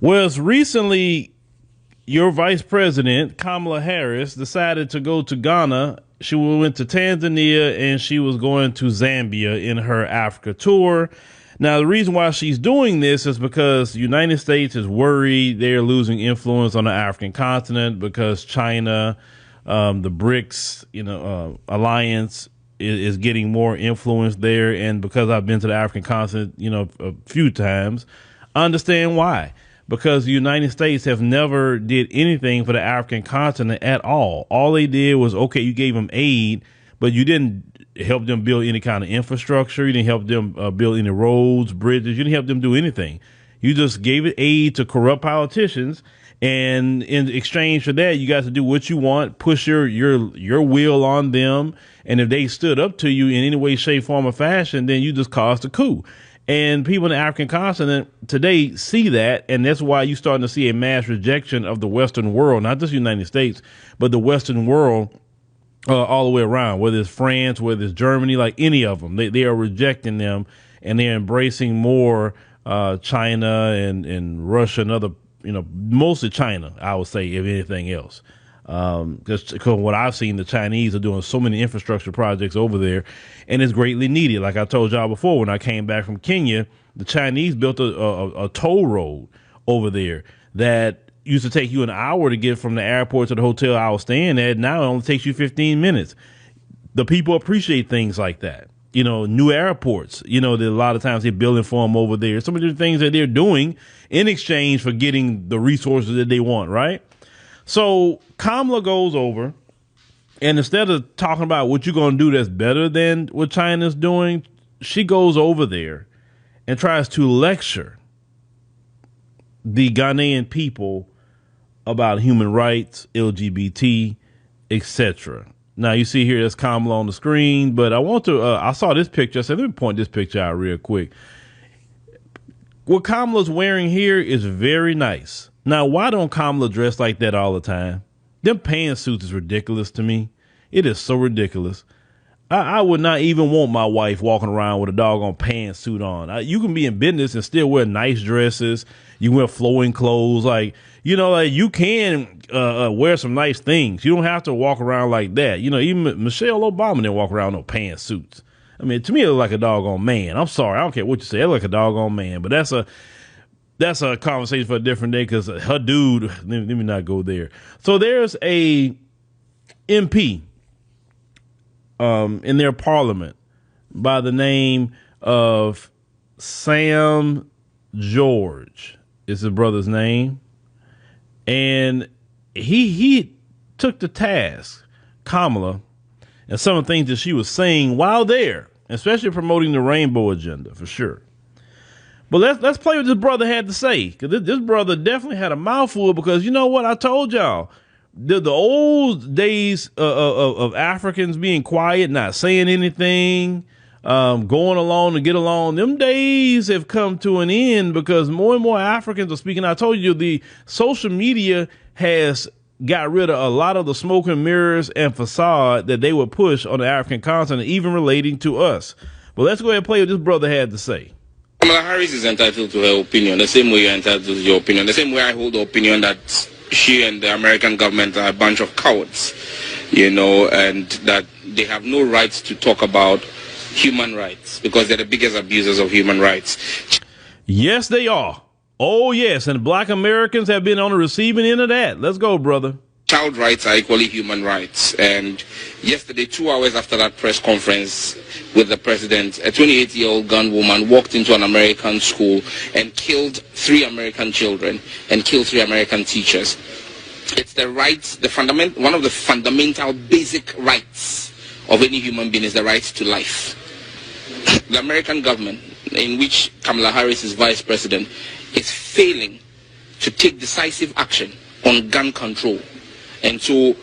Was recently your vice president, Kamala Harris, decided to go to Ghana. She went to Tanzania and she was going to Zambia in her Africa tour. Now, the reason why she's doing this is because the United States is worried they're losing influence on the African continent because China, the BRICS, alliance is getting more influence there. And because I've been to the African continent, a few times, I understand why. Because the United States have never did anything for the African continent at all. All they did was, okay, you gave them aid, but you didn't help them build any kind of infrastructure. You didn't help them build any roads, bridges. You didn't help them do anything. You just gave it aid to corrupt politicians. And in exchange for that, you got to do what you want, push your will on them. And if they stood up to you in any way, shape, form, or fashion, then you just caused a coup. And people in the African continent today see that, and that's why you're starting to see a mass rejection of the Western world, not just the United States, but the Western world all the way around, whether it's France, whether it's Germany, like any of them. They are rejecting them, and they're embracing more China and Russia and other, mostly China, I would say, if anything else. Because what I've seen, the Chinese are doing so many infrastructure projects over there, and it's greatly needed. Like I told y'all before, when I came back from Kenya, the Chinese built a toll road over there that used to take you an hour to get from the airport to the hotel I was staying at. Now it only takes you 15 minutes. The people appreciate things like that. New airports, that a lot of times they're building for them over there. Some of the things that they're doing in exchange for getting the resources that they want, right? So Kamala goes over, and instead of talking about what you're going to do that's better than what China's doing, she goes over there and tries to lecture the Ghanaian people about human rights, LGBT, etc. Now, you see here, that's Kamala on the screen, but I want to, I saw this picture. I said, let me point this picture out real quick. What Kamala's wearing here is very nice. Now, why don't Kamala dress like that all the time? Them pantsuits is ridiculous to me. It is so ridiculous. I would not even want my wife walking around with a doggone pantsuit on. You can be in business and still wear nice dresses. You wear flowing clothes. You can wear some nice things. You don't have to walk around like that. Even Michelle Obama didn't walk around with no pantsuits. I mean, to me, it looked like a doggone man. I'm sorry. I don't care what you say. It looked like a doggone man. But that's a conversation for a different day because her dude, let me not go there. So there's a MP in their parliament by the name of Sam George is his brother's name. And he took to task Kamala and some of the things that she was saying while there, especially promoting the rainbow agenda for sure. But let's play what this brother had to say, because this brother definitely had a mouthful. Because you know what, I told y'all, the old days of Africans being quiet, not saying anything, going along to get along, them days have come to an end because more and more Africans are speaking. I told you the social media has got rid of a lot of the smoke and mirrors and facade that they would push on the African continent, even relating to us. But let's go ahead and play what this brother had to say. Kamala Harris is entitled to her opinion, the same way you're entitled to your opinion, the same way I hold the opinion that she and the American government are a bunch of cowards, and that they have no rights to talk about human rights because they're the biggest abusers of human rights. Yes, they are. Oh, yes, and black Americans have been on the receiving end of that. Let's go, brother. Child rights are equally human rights. And yesterday, 2 hours after that press conference with the president, a 28-year-old gun woman walked into an American school and killed 3 American children and killed 3 American teachers. It's the rights, one of the fundamental basic rights of any human being is the right to life. The American government, in which Kamala Harris is vice president, is failing to take decisive action on gun control. And so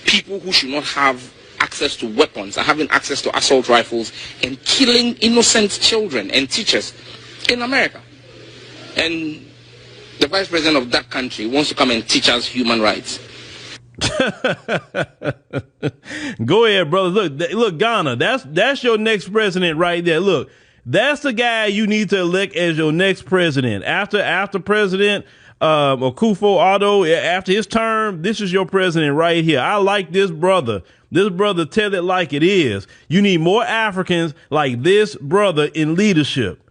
people who should not have access to weapons are having access to assault rifles and killing innocent children and teachers in America. And the vice president of that country wants to come and teach us human rights. Go ahead, brother. Look, Ghana, that's your next president right there. Look, That's the guy you need to elect as your next president. After President Akufo-Addo, after his term, this is your president right here. I like this brother. This brother tell it like it is. You need more Africans like this brother in leadership.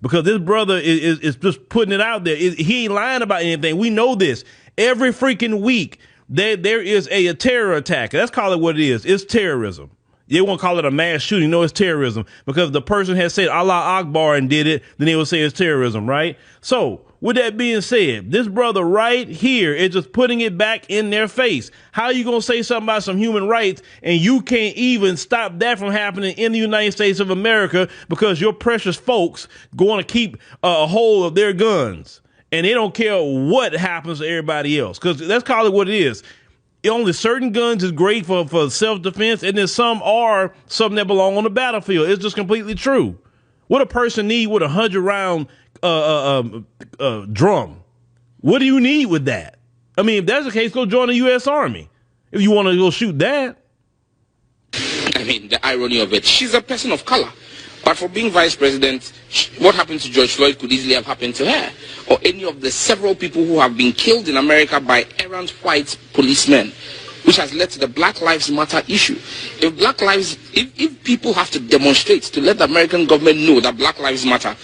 Because this brother is just putting it out there. He ain't lying about anything. We know this. Every freaking week, there is a terror attack. Let's call it what it is. It's terrorism. They won't call it a mass shooting. No, it's terrorism. Because the person has said Allah Akbar and did it, then they will say it's terrorism, right? So, with that being said, this brother right here is just putting it back in their face. How are you going to say something about some human rights and you can't even stop that from happening in the United States of America because your precious folks going to keep a hold of their guns and they don't care what happens to everybody else? Because let's call it what it is. Only certain guns is great for self-defense, and then some are something that belong on the battlefield. It's just completely true. What a person need with 100-round drum. What do you need with that? I mean, if that's the case, go join the U.S. Army if you want to go shoot that. I mean, the irony of it. She's a person of color. But for being vice president, what happened to George Floyd could easily have happened to her, or any of the several people who have been killed in America by errant white policemen, which has led to the Black Lives Matter issue. If people have to demonstrate to let the American government know that Black Lives Matter,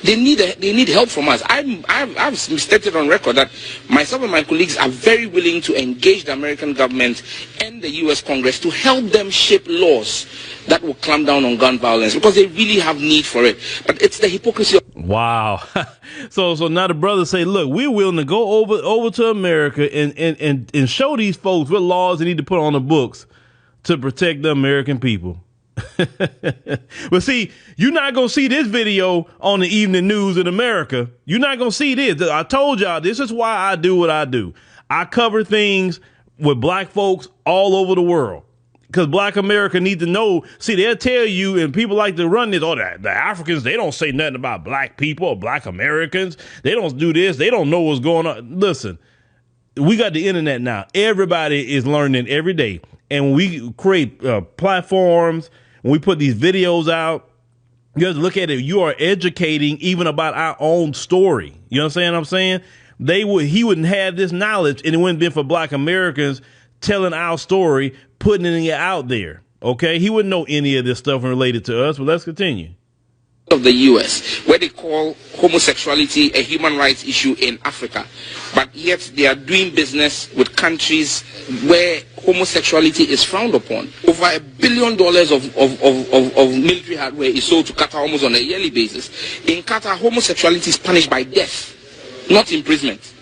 they need help from us. I've stated on record that myself and my colleagues are very willing to engage the American government and the U.S. Congress to help them shape laws that will clamp down on gun violence because they really have need for it. But it's the hypocrisy. Wow. So now the brothers say, look, we're willing to go over to America and show these folks what laws they need to put on the books to protect the American people. But see, you're not going to see this video on the evening news in America. You're not going to see this. I told y'all, this is why I do what I do. I cover things with black folks all over the world. Because black America need to know. See, they'll tell you, and people like to run this, the Africans, they don't say nothing about black people or black Americans. They don't do this. They don't know what's going on. Listen, we got the internet now. Everybody is learning every day. And when we create platforms, when we put these videos out, you have to look at it. You are educating even about our own story. You understand what I'm saying? He wouldn't have this knowledge, and it wouldn't have been for black Americans telling our story, putting it out there. Okay, he wouldn't know any of this stuff related to us. But let's continue. Of the U.S., where they call homosexuality a human rights issue in Africa, but yet they are doing business with countries where homosexuality is frowned upon. Over $1 billion of military hardware is sold to Qatar almost on a yearly basis. In Qatar, homosexuality is punished by death, not imprisonment.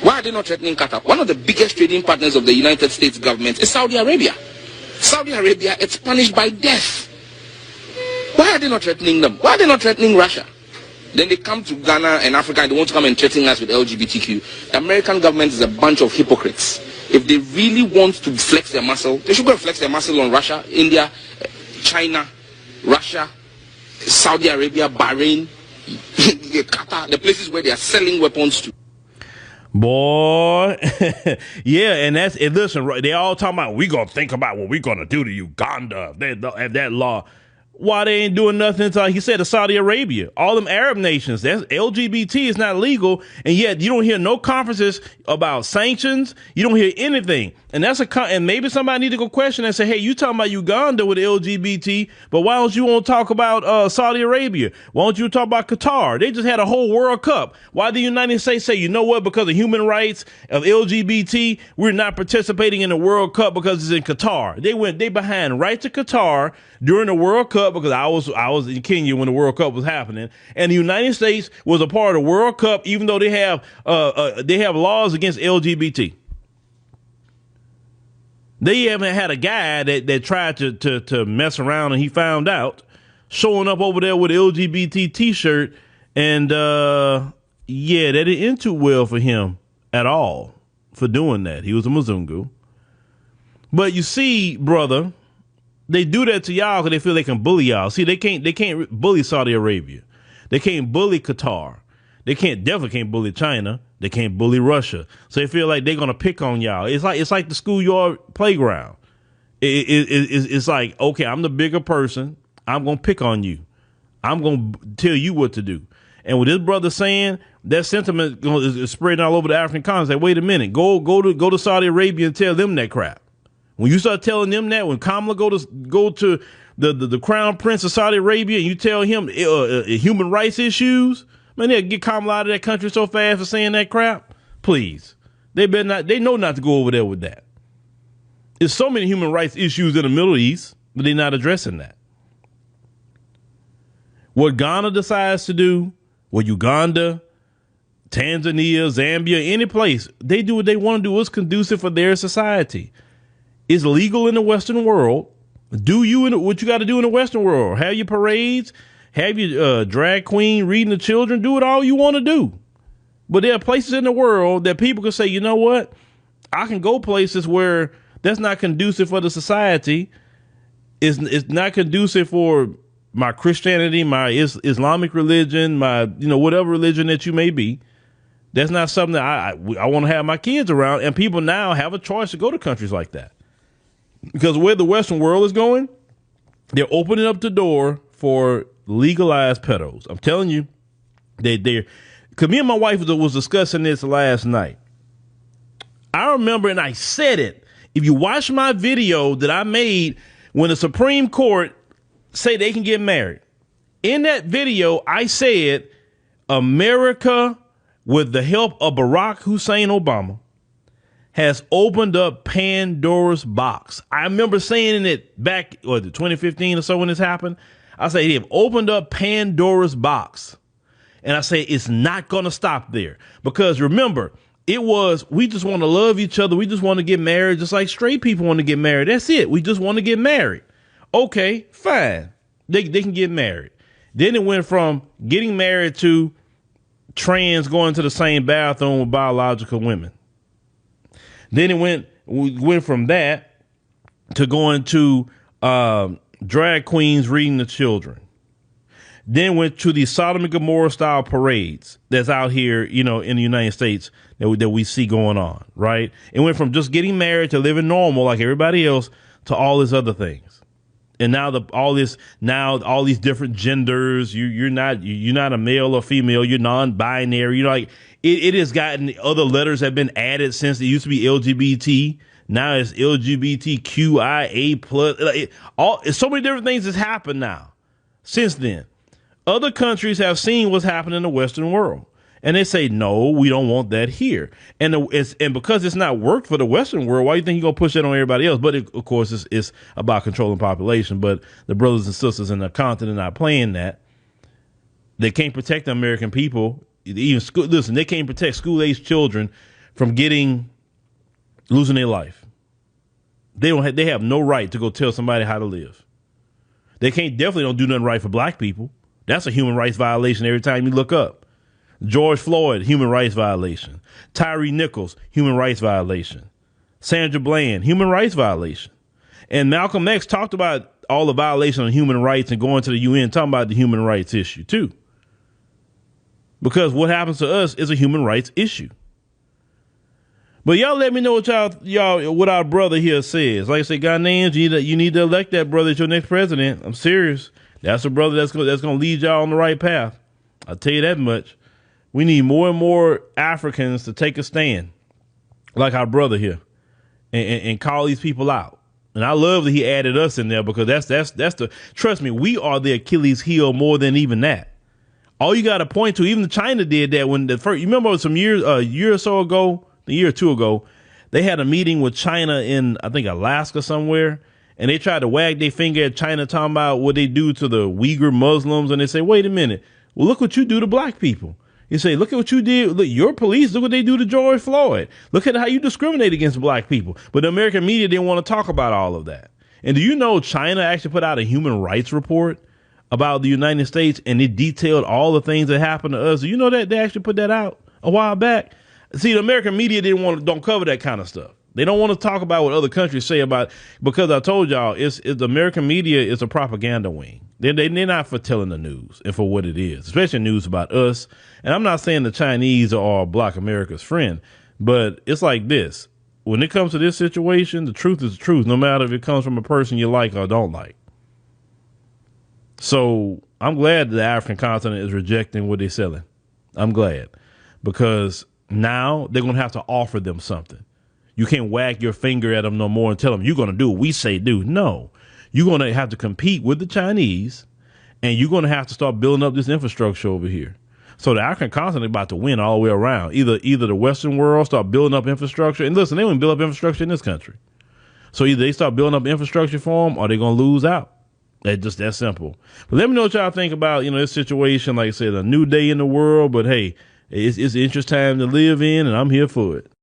Why are they not threatening Qatar? One of the biggest trading partners of the United States government is Saudi Arabia. Saudi Arabia, it's punished by death. Why are they not threatening them? Why are they not threatening Russia? Then they come to Ghana and Africa and they want to come and threaten us with LGBTQ. The American government is a bunch of hypocrites. If they really want to flex their muscle, they should go and flex their muscle on Russia, India, China, Russia, Saudi Arabia, Bahrain, Qatar, the places where they are selling weapons to. Boy, yeah, and listen, they all talking about we gonna think about what we gonna do to Uganda if that law. Why they ain't doing nothing until he said to Saudi Arabia, all them Arab nations, that's LGBT is not legal. And yet you don't hear no conferences about sanctions. You don't hear anything. And and maybe somebody need to go question and say, hey, you talking about Uganda with LGBT, but why don't you want to talk about Saudi Arabia? Why don't you talk about Qatar? They just had a whole World Cup. Why the United States say, you know what, because of human rights of LGBT, we're not participating in the World Cup because it's in Qatar. They behind right to Qatar during the World Cup because I was in Kenya when the World Cup was happening, and the United States was a part of the World Cup, even though they have laws against LGBT. They haven't had a guy that tried to mess around and he found out, showing up over there with an LGBT t-shirt, and that didn't end too well for him at all for doing that. He was a Mzungu. But you see, brother, they do that to y'all because they feel they can bully y'all. See, they can't bully Saudi Arabia. They can't bully Qatar. They definitely can't bully China. They can't bully Russia. So they feel like they're gonna pick on y'all. It's like the schoolyard playground. It's like, okay, I'm the bigger person. I'm gonna pick on you. I'm going to tell you what to do. And with this brother saying, that sentiment is spreading all over the African continent. Say, wait a minute, go to Saudi Arabia and tell them that crap. When you start telling them that, when Kamala go to the crown prince of Saudi Arabia and you tell him human rights issues, man, they'll get Kamala out of that country so fast for saying that crap. Please, they know not to go over there with that. There's so many human rights issues in the Middle East, but they're not addressing that. What Ghana decides to do, what Uganda, Tanzania, Zambia, any place, they do what they want to do. What's conducive for their society. It's legal in the Western world. Do what you got to do in the Western world. Have your parades, have your drag queen reading the children, do it all you want to do. But there are places in the world that people can say, you know what? I can go places where that's not conducive for the society. It's not conducive for my Christianity, my Islamic religion, my, whatever religion that you may be. That's not something that I want to have my kids around. And people now have a choice to go to countries like that. Because where the Western world is going, they're opening up the door for legalized pedos. I'm telling you, because me and my wife was discussing this last night. I remember, and I said it, if you watch my video that I made when the Supreme Court say they can get married, in that video, I said America, with the help of Barack Hussein Obama, has opened up Pandora's box. I remember saying it back, 2015 or so when this happened. I say they've opened up Pandora's box. And I say it's not going to stop there. Because remember, we just want to love each other. We just want to get married just like straight people want to get married. That's it. We just want to get married. Okay, fine. They can get married. Then it went from getting married to trans going to the same bathroom with biological women. Then we went from that to going to drag queens reading the children. Then went to the Sodom and Gomorrah style parades that's out here, in the United States that we see going on, right? It went from just getting married to living normal like everybody else to all these other things. And now all these different genders, you're not a male or female, you're non-binary, it has gotten, other letters have been added since it used to be LGBT. Now it's LGBTQIA plus. So many different things has happened now since then. Other countries have seen what's happening in the Western world. And they say, no, we don't want that here. And because it's not worked for the Western world, why do you think you're going to push that on everybody else? But of course, it's about controlling population. But the brothers and sisters in the continent are not playing that. They can't protect the American people. They can't protect school-aged children from losing their life. They have no right to go tell somebody how to live. They definitely don't do nothing right for black people. That's a human rights violation every time you look up. George Floyd, human rights violation. Tyree Nichols, human rights violation. Sandra Bland, human rights violation. And Malcolm X talked about all the violation of human rights and going to the UN, talking about the human rights issue too. Because what happens to us is a human rights issue. But y'all let me know what our brother here says. Like I say, Ghanaians, you need to elect that brother as your next president. I'm serious. That's a brother that's going to lead y'all on the right path. I'll tell you that much. We need more and more Africans to take a stand, like our brother here, and call these people out. And I love that he added us in there, because that's trust me, we are the Achilles heel more than even that. All you got to point to, even China did that when you remember a year or so ago, a year or two ago, they had a meeting with China in, I think, Alaska somewhere. And they tried to wag their finger at China, talking about what they do to the Uyghur Muslims. And they say, wait a minute. Well, look what you do to black people. You say, look at what you did. Look, your police, look what they do to George Floyd. Look at how you discriminate against black people. But the American media didn't want to talk about all of that. And do you know China actually put out a human rights report about the United States, and it detailed all the things that happened to us? Do you know that they actually put that out a while back? See, the American media don't cover that kind of stuff. They don't want to talk about what other countries say about, because I told y'all, it's the American media is a propaganda wing. They're not for telling the news and for what it is, especially news about us. And I'm not saying the Chinese are Black America's friend, but it's like this. When it comes to this situation, the truth is the truth, no matter if it comes from a person you like or don't like. So I'm glad the African continent is rejecting what they're selling. I'm glad, because now they're going to have to offer them something. You can't wag your finger at them no more and tell them you're going to do what we say do. No, you're going to have to compete with the Chinese, and you're going to have to start building up this infrastructure over here. So the African continent is about to win all the way around. Either the Western world start building up infrastructure, and listen, they wouldn't build up infrastructure in this country. So either they start building up infrastructure for them, or they're going to lose out. That's just that simple. But let me know what y'all think about, this situation. Like I said, a new day in the world, but hey, it's an interesting time to live in, and I'm here for it.